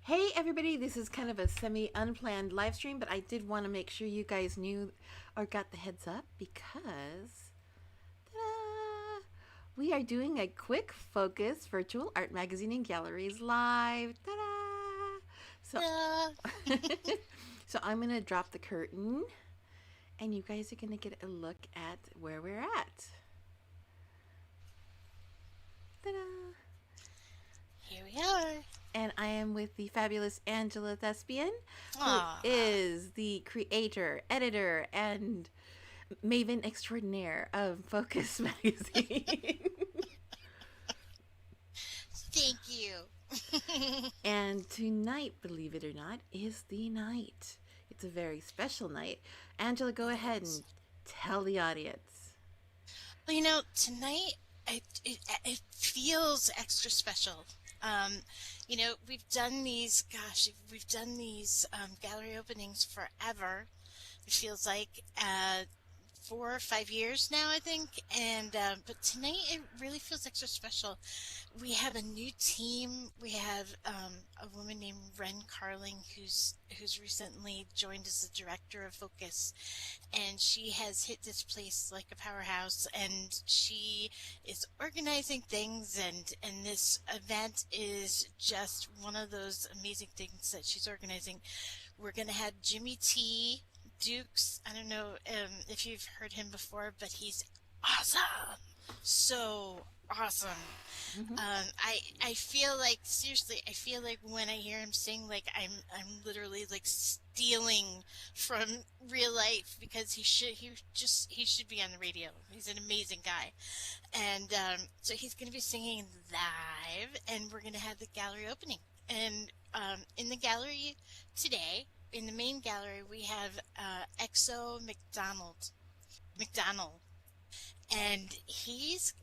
Hey everybody, this is kind of a semi-unplanned live stream, but I did want to make sure you guys knew or got the heads up because ta-da, we are doing a quick focus virtual art magazine and galleries live. Ta-da! So, Yeah. so I'm gonna drop the curtain, and you guys are gonna get a look at where we're at. Ta-da! Here we are. And I am with the fabulous Angela Thespian, who Aw. is the creator, editor, and maven extraordinaire of Focus magazine. Thank you. And tonight, believe it or not, is the night. It's a very special night. Angela, go ahead Yes. and tell the audience. Well, tonight it feels extra special. Um, we've done these gallery openings forever. It feels like 4 or 5 years now, I think. And but tonight it really feels extra special. We have a new team. We have a woman named Ren Carling who's recently joined as the director of Focus, and she has hit this place like a powerhouse. And she is organizing things, and this event is just one of those amazing things that she's organizing. We're gonna have Jimmy T. Dukes. I don't know if you've heard him before, but he's awesome. So awesome. Mm-hmm. I feel like seriously, I feel like when I hear him sing, like I'm literally like stealing from real life because he should be on the radio. He's an amazing guy, and so he's going to be singing live, and we're going to have the gallery opening. And in the gallery today, in the main gallery, we have exZo McDonald, and he's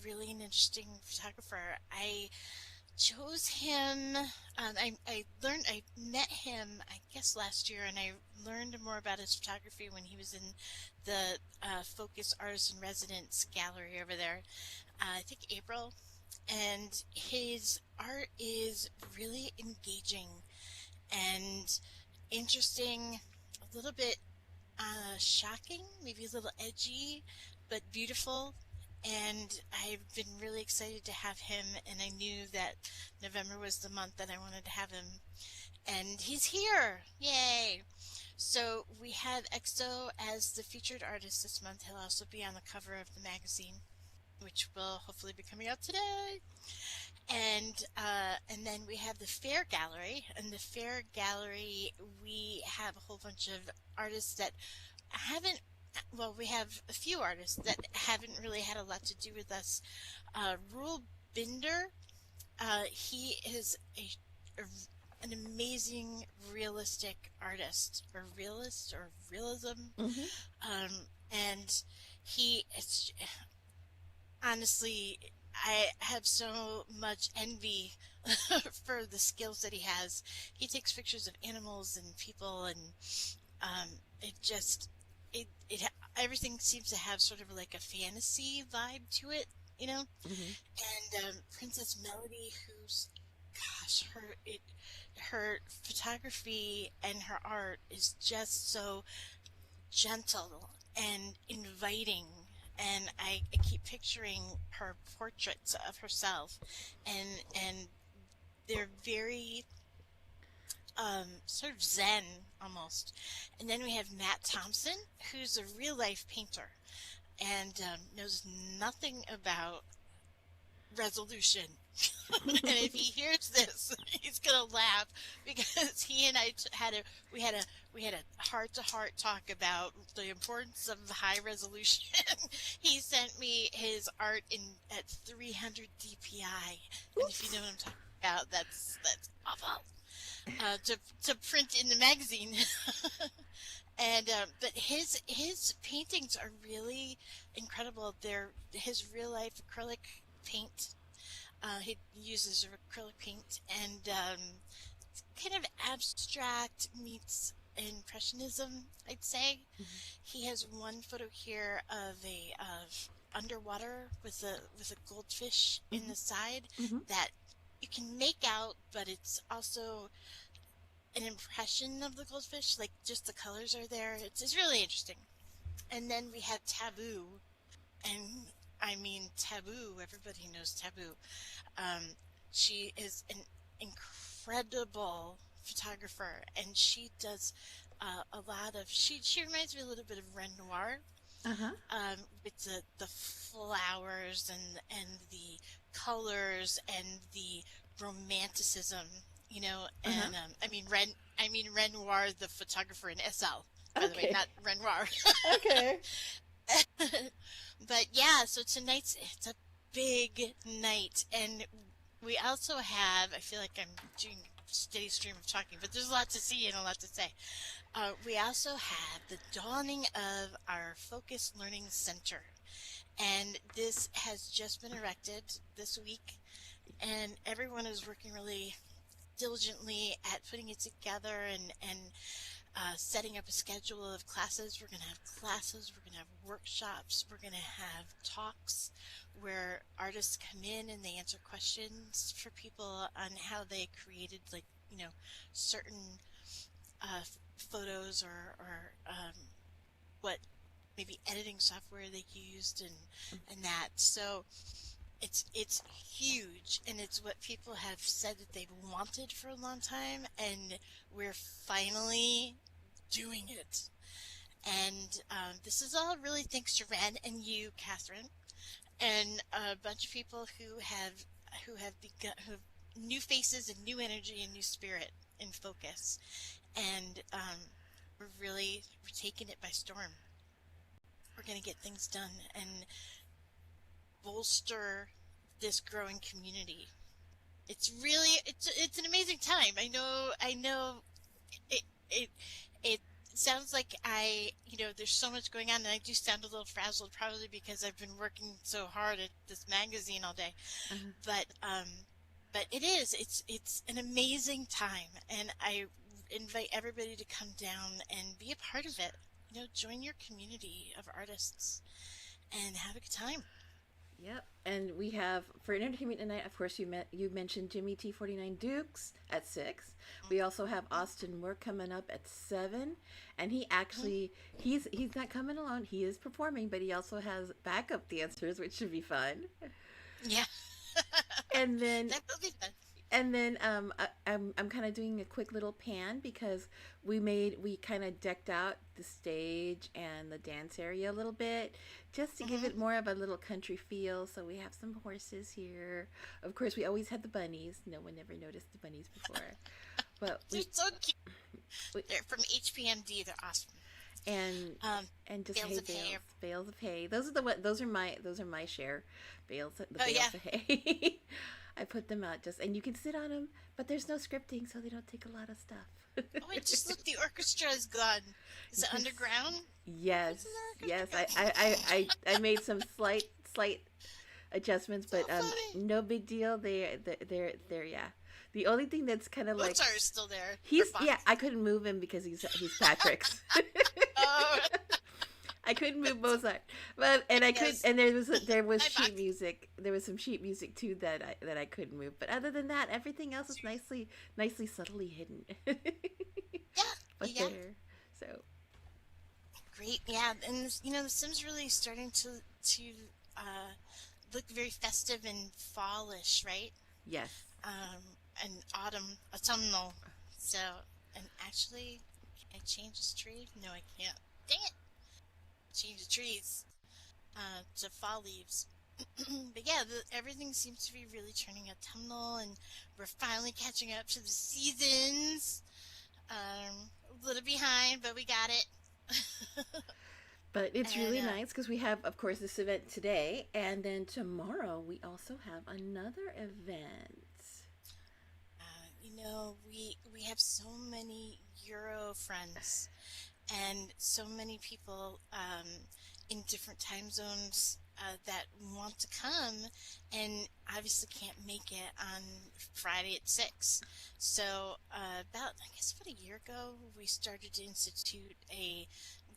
really an interesting photographer. I chose him. I met him, I guess, last year, and I learned more about his photography when he was in the Focus Artist in Residence gallery over there. I think April, and his art is really engaging and interesting, a little bit shocking, maybe a little edgy, but beautiful. And I've been really excited to have him, and I knew that November was the month that I wanted to have him. And he's here! Yay! So we have exZo as the featured artist this month. He'll also be on the cover of the magazine, which will hopefully be coming out today. And then we have the F.A.I.R Gallery. And the F.A.I.R Gallery, we have a whole bunch of artists that haven't, well, we have a few artists that haven't really had a lot to do with us. Rule Binder, he is a an amazing realistic artist, or realist, or realism. Mm-hmm. And he, it's honestly, I have so much envy for the skills that he has. He takes pictures of animals and people, and um, it just it everything seems to have sort of like a fantasy vibe to it, you know. Mm-hmm. And Princess Melody, who's gosh, her photography and her art is just so gentle and inviting. And I keep picturing her portraits of herself, and they're very sort of zen almost. And then we have Matt Thompson, who's a real life painter and knows nothing about resolution. And if he hears this, he's gonna laugh because he and I had a we had a heart to heart talk about the importance of high resolution. He sent me his art in at 300 DPI, and if you Oops. know what I'm talking about, that's awful. To print in the magazine. And but his paintings are really incredible. They're his real life acrylic paint. He uses acrylic paint, and it's kind of abstract meets impressionism, I'd say. Mm-hmm. He has one photo here of a of underwater with a goldfish in Mm-hmm. the side Mm-hmm. that you can make out, but it's also an impression of the goldfish. Like just the colors are there. It's really interesting. And then we have Taboo, and I mean Taboo. Everybody knows Taboo. Um, she is an incredible photographer, and she does a lot of. She reminds me a little bit of Renoir, Uh-huh. with the flowers and the colors and the romanticism, Uh-huh. and I mean Renoir, the photographer in SL, by the way, Okay. not Renoir. Okay. But yeah, so tonight's it's a big night, and we also have. I feel like I'm doing a steady stream of talking, but there's a lot to see and a lot to say. We also have the dawning of our Focus Learning Center, and this has just been erected this week, and everyone is working really diligently at putting it together and setting up a schedule of classes. We're going to have classes, we're going to have workshops, we're going to have talks where artists come in and they answer questions for people on how they created, like, certain photos or what maybe editing software they used and that. So it's huge, and it's what people have said that they've wanted for a long time, and we're finally doing it. And this is all really thanks to Ren and you, Catherine, and a bunch of people who have begun who have new faces and new energy and new spirit in Focus, and we're taking it by storm. We're going to get things done and bolster this growing community. It's an amazing time. I know it it it sounds like there's so much going on, and I do sound a little frazzled, probably because I've been working so hard at this magazine all day. Uh-huh. But it's an amazing time, and I invite everybody to come down and be a part of it. Join your community of artists and have a good time. Yep. And we have for entertainment tonight, of course, you mentioned Jimmy T49 Dukes at 6. We also have Austin Moore coming up at 7, and he Mhm. actually he's not coming alone. He is performing, but he also has backup dancers, which should be fun. Yeah, And then that will be fun. I'm kind of doing a quick little pan because we kind of decked out the stage and the dance area a little bit just to give Hmm. it more of a little country feel. So we have some horses here. Of course, we always had the bunnies. No one ever noticed the bunnies before, but They're so cute. we They're from HPMD. They're awesome. and Um, and just Bales hay of hay. bales of hay. Those are my share bales, the Oh yeah. bales of hay. I put them out just, and you can sit on them, but there's no scripting, so they don't take a lot of stuff. Oh, I just look. The orchestra is gone. Is it Yes, underground? yes, Where's the orchestra yes. go? I made some slight adjustments, So but funny. no big deal. They're yeah. The only thing that's kind of like Mozart is still there. Or he's Bach. yeah. I couldn't move him because he's Patrick's. Oh, I couldn't move Mozart, but and I could yes. and there was Hi, Bach. sheet music. There was some sheet music too that I couldn't move. But other than that, everything else is nicely subtly hidden. Yeah, But yeah. there, so Great. Yeah, and the Sims really starting to uh, look very festive and fallish, right? yes, Um, and autumnal. So, and actually, can I change this tree? No, I can't. Dang it! Change the trees to fall leaves. But yeah, everything seems to be really turning autumnal, and we're finally catching up to the seasons. A little behind, but we got it. but it's And really nice because we have, of course, this event today, and then tomorrow we also have another event. we have so many Euro friends and so many people in different time zones that want to come and obviously can't make it on Friday at 6. So I guess about a year ago, we started to institute a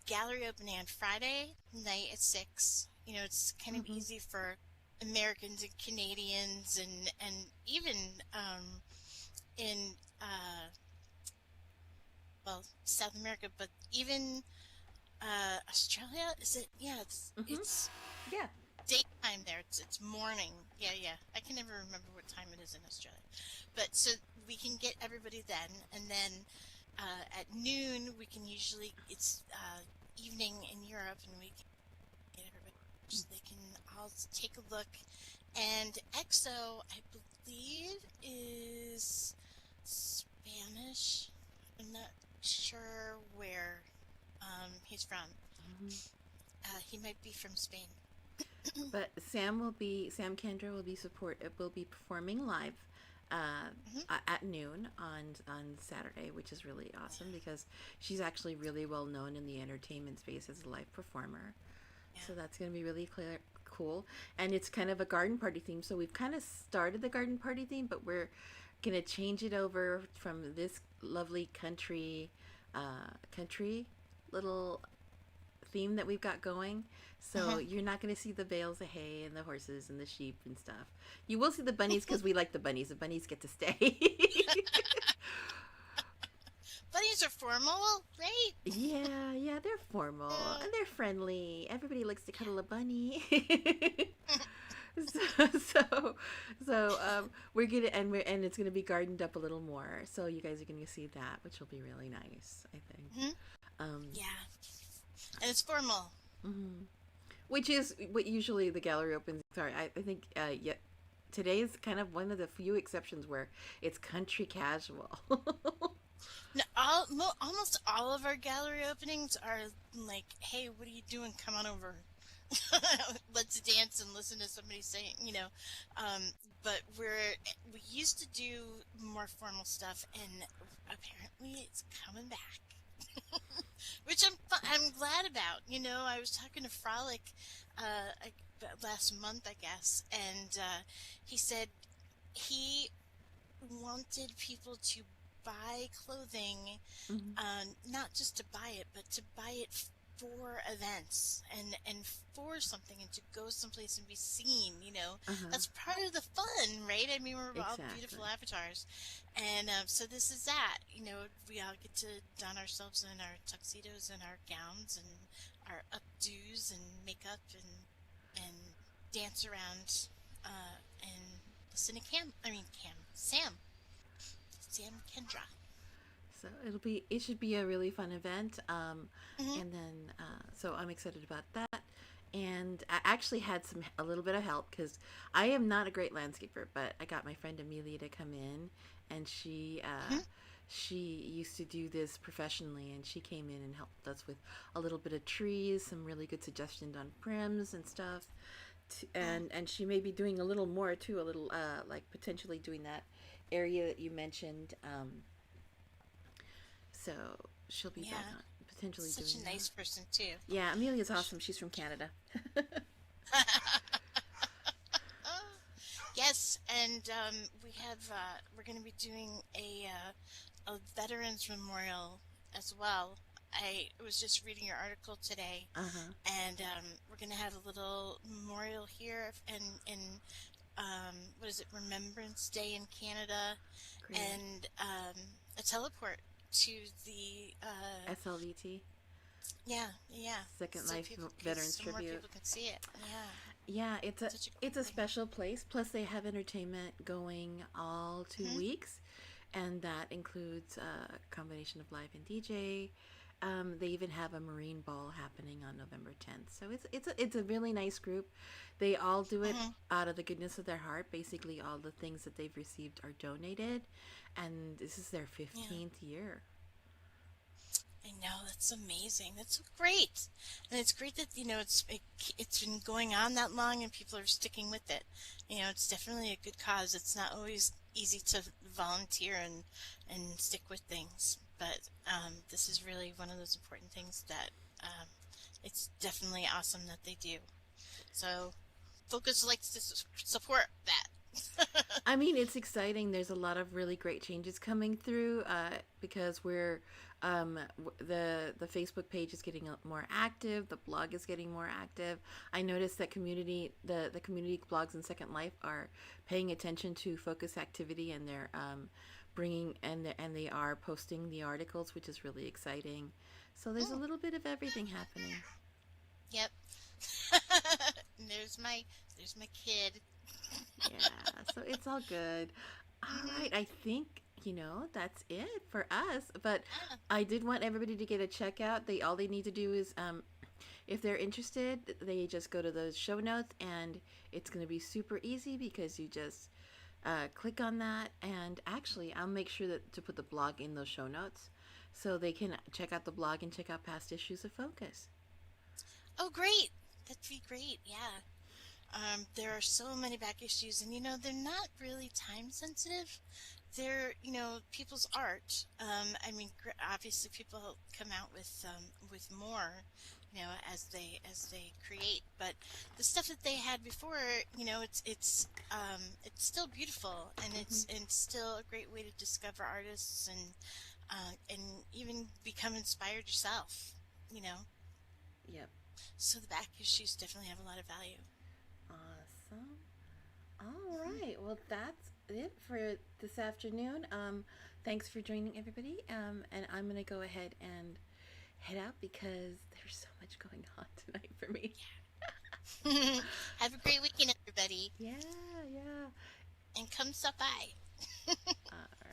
gallery opening on Friday night at 6. It's kind of Hmm. easy for Americans and Canadians and even in well, South America, but even Australia. Is it? Yeah, Mm-hmm. it's Yeah. daytime there. It's morning. Yeah, yeah. I can never remember what time it is in Australia, but so we can get everybody then, and then at noon we can usually it's evening in Europe, and we can get everybody so they can all take a look. And exZo, I believe, is Spanish. I'm not sure where he's from. Mm-hmm. He might be from Spain. But Sam Kendra will be performing live uh, Hmm. at noon on Saturday, which is really awesome because she's actually really well known in the entertainment space as a live performer. Yeah. So that's going to be really cool. And it's kind of a garden party theme. So we've kind of started the garden party theme, but we're going to change it over from this lovely country little theme that we've got going. So Hmm. you're not going to see the bales of hay and the horses and the sheep and stuff. You will see the bunnies because we like the bunnies. The bunnies get to stay. Bunnies are formal, right? Yeah, yeah, they're formal and they're friendly. Everybody likes to cuddle a bunny. so, so, we're gonna and it's gonna be gardened up a little more. So you guys are gonna see that, which will be really nice, I think. Hmm. Um, Yeah, and it's formal. mhm. Which is what usually the gallery opens. Sorry, I think yeah, today is kind of one of the few exceptions where it's country casual. No, almost all of our gallery openings are like, "Hey, what are you doing? Come on over. Let's dance and listen to somebody sing." Um, but we used to do more formal stuff, and apparently it's coming back. Which I'm glad about. I was talking to Frolic last month, I guess, and he said he wanted people to buy clothing, Mhm. not just to buy it, but to buy it for events and for something and to go someplace and be seen. Uh-huh. That's part of the fun, right? I mean, we're all beautiful Exactly. avatars, and so this is that. We all get to don ourselves in our tuxedos and our gowns and our updos and makeup and dance around and listen to Sam Kendra. So it should be a really fun event. Hmm. And then so I'm excited about that. And I actually had a little bit of help because I am not a great landscaper, but I got my friend Amelia to come in, and Hmm. she used to do this professionally, and she came in and helped us with a little bit of trees, some really good suggestions on prims and stuff. And she may be doing a little more too, a little like potentially doing that area that you mentioned. So she'll be back Yeah, on potentially such doing a that. nice person too. Yeah, Amelia's awesome. She's from Canada. Yes, and we're going to be doing a veterans memorial as well. I was just reading your article today, Uh huh. and we're going to have a little memorial here in what is it, Remembrance Day in Canada, Great. and a teleport to the SLVT, yeah, yeah, Second Life Veterans so more Tribute. people can see it. Yeah, Yeah, such a cool it's a thing. special place. Plus, they have entertainment going all two Hmm. weeks, and that includes a combination of live and DJ. They even have a marine ball happening on November 10th. So it's a really nice group. They all do it Hmm. out of the goodness of their heart. Basically, all the things that they've received are donated, and this is their Yeah, 15th year. I know that's amazing. That's so great, and it's great that it's been going on that long and people are sticking with it. It's definitely a good cause. It's not always easy to volunteer and stick with things, but this is really one of those important things that um, it's definitely awesome that they do. So, Focus likes to support that. I mean, it's exciting. There's a lot of really great changes coming through because we're the Facebook page is getting more active. The blog is getting more active. I noticed that the community blogs in Second Life are paying attention to focus activity, and they're bringing and they are posting the articles, which is really exciting. So there's a Mm, little bit of everything happening. yep. And there's my kid. Yeah, so it's all good. All Hmm. right, I think that's it for us. But Yeah. I did want everybody to get a checkout. They all they need to do is, if they're interested, they just go to those show notes, and it's going to be super easy because you just click on that. And actually, I'll make sure that to put the blog in those show notes, so they can check out the blog and check out past issues of Focus. Oh, great. That'd be great. Yeah. There are so many back issues, and they're not really time sensitive. They're people's art. I mean, obviously, people come out with more, as they create. But the stuff that they had before, it's still beautiful, and Hmm. it's still a great way to discover artists and even become inspired yourself. You know, Yep. so the back issues definitely have a lot of value. Awesome. All Mhm. right. Well, that's it for this afternoon. Thanks for joining everybody. And I'm gonna go ahead and head out because there's so much going on tonight for me. Have a great weekend, everybody, Yeah, yeah. and come stop by. Uh,